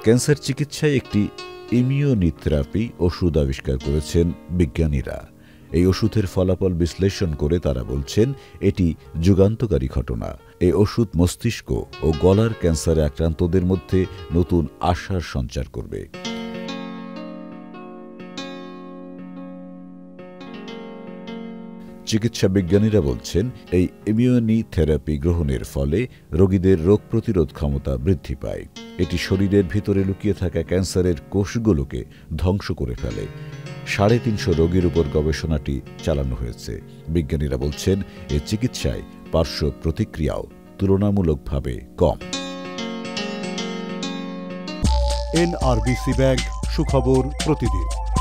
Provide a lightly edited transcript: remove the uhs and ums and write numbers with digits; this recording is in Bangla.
ক্যান্সার চিকিৎসায় একটি ইমিউনোথেরাপি ওষুধ আবিষ্কার করেছেন বিজ্ঞানীরা। এই ওষুধের ফলাফল বিশ্লেষণ করে তারা বলছেন এটি যুগান্তকারী ঘটনা। এই ওষুধ মস্তিষ্ক ও গলার ক্যান্সারে আক্রান্তদের মধ্যে নতুন আশার সঞ্চার করবে। চিকিৎসা বিজ্ঞানীরা বলছেন এই ইমিউনোথেরাপি গ্রহণের ফলে রোগীদের রোগ প্রতিরোধ ক্ষমতা বৃদ্ধি পায়। এটি শরীরের ভিতরে লুকিয়ে থাকা ক্যান্সারের কোষগুলোকে ধ্বংস করে ফেলে। 350 রোগীর উপর গবেষণাটি চালানো হয়েছে। বিজ্ঞানীরা বলছেন এই চিকিৎসায় পার্শ্ব প্রতিক্রিয়াও তুলনামূলকভাবে কম। NRBC ব্যাংক, সুখবর প্রতিদিন।